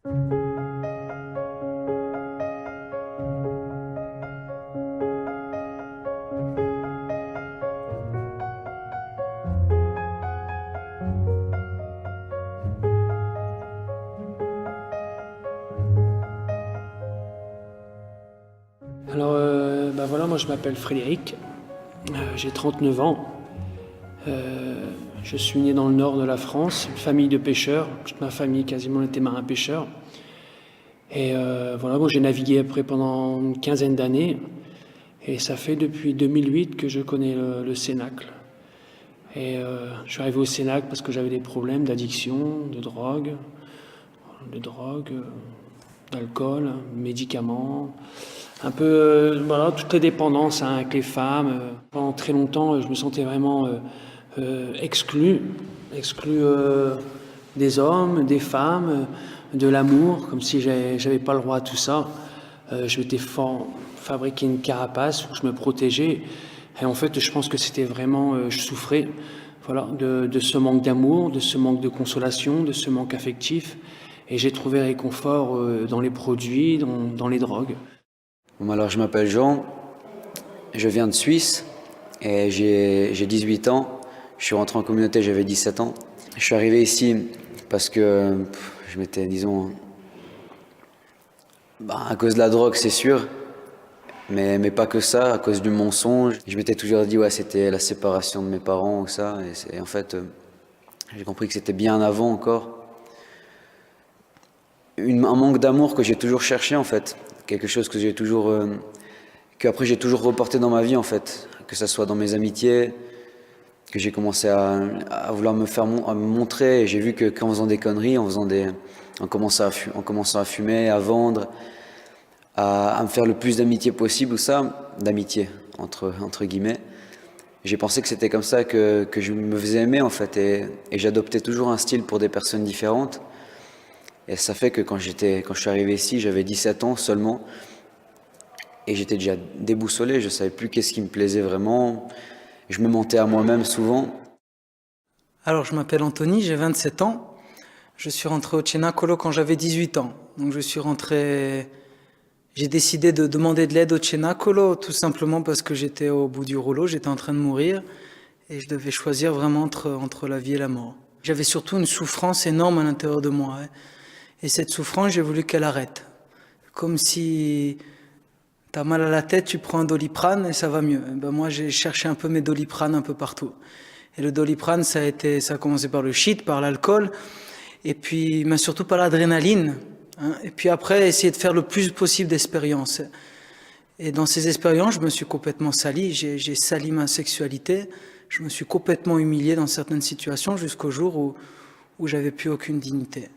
Alors, voilà, moi je m'appelle Frédéric, j'ai 39 ans. Je suis né dans le nord de la France, une famille de pêcheurs. Toute ma famille quasiment était marin-pêcheur. Et voilà, moi j'ai navigué après pendant une quinzaine d'années. Et ça fait depuis 2008 que je connais le Cénacle. Et je suis arrivé au Cénacle parce que j'avais des problèmes d'addiction, d'alcool, médicaments, un peu voilà, toutes les dépendances avec les femmes. Pendant très longtemps, je me sentais vraiment exclu des hommes, des femmes, de l'amour, comme si j'avais pas le droit à tout ça. Je m'étais fabriqué une carapace où je me protégeais. Et en fait, je pense que c'était vraiment, je souffrais, voilà, de ce manque d'amour, de ce manque de consolation, de ce manque affectif. Et j'ai trouvé réconfort dans les produits, dans les drogues. Bon, alors je m'appelle Jean, je viens de Suisse et j'ai 18 ans. Je suis rentré en communauté, j'avais 17 ans. Je suis arrivé ici parce que je m'étais, disons, à cause de la drogue, c'est sûr, mais pas que ça, à cause du mensonge. Je m'étais toujours dit, ouais, c'était la séparation de mes parents ou ça. Et en fait, j'ai compris que c'était bien avant encore. Un manque d'amour que j'ai toujours cherché, en fait. Quelque chose que j'ai toujours, qu'après j'ai toujours reporté dans ma vie, en fait. Que ça soit dans mes amitiés, que j'ai commencé à vouloir à me montrer. Et j'ai vu qu'en faisant des conneries, en commençant à fumer, à vendre, à me faire le plus d'amitié possible, ou ça, d'amitié, entre guillemets. J'ai pensé que c'était comme ça que je me faisais aimer, en fait. Et j'adoptais toujours un style pour des personnes différentes. Et ça fait que quand je suis arrivé ici, j'avais 17 ans seulement. Et j'étais déjà déboussolé, je ne savais plus qu'est-ce qui me plaisait vraiment. Je me mentais à moi-même souvent. Alors, je m'appelle Anthony, j'ai 27 ans. Je suis rentré au Cenacolo quand j'avais 18 ans. Donc, j'ai décidé de demander de l'aide au Cenacolo, tout simplement parce que j'étais au bout du rouleau, j'étais en train de mourir. Et je devais choisir vraiment entre la vie et la mort. J'avais surtout une souffrance énorme à l'intérieur de moi. Et cette souffrance, j'ai voulu qu'elle arrête. Comme si t'as mal à la tête, tu prends un Doliprane et ça va mieux. Et ben moi, j'ai cherché un peu mes Doliprane un peu partout. Et le Doliprane, ça a commencé par le shit, par l'alcool, et puis, mais surtout par l'adrénaline. Et puis après, essayer de faire le plus possible d'expériences. Et dans ces expériences, je me suis complètement sali. J'ai sali ma sexualité. Je me suis complètement humilié dans certaines situations jusqu'au jour où j'avais plus aucune dignité.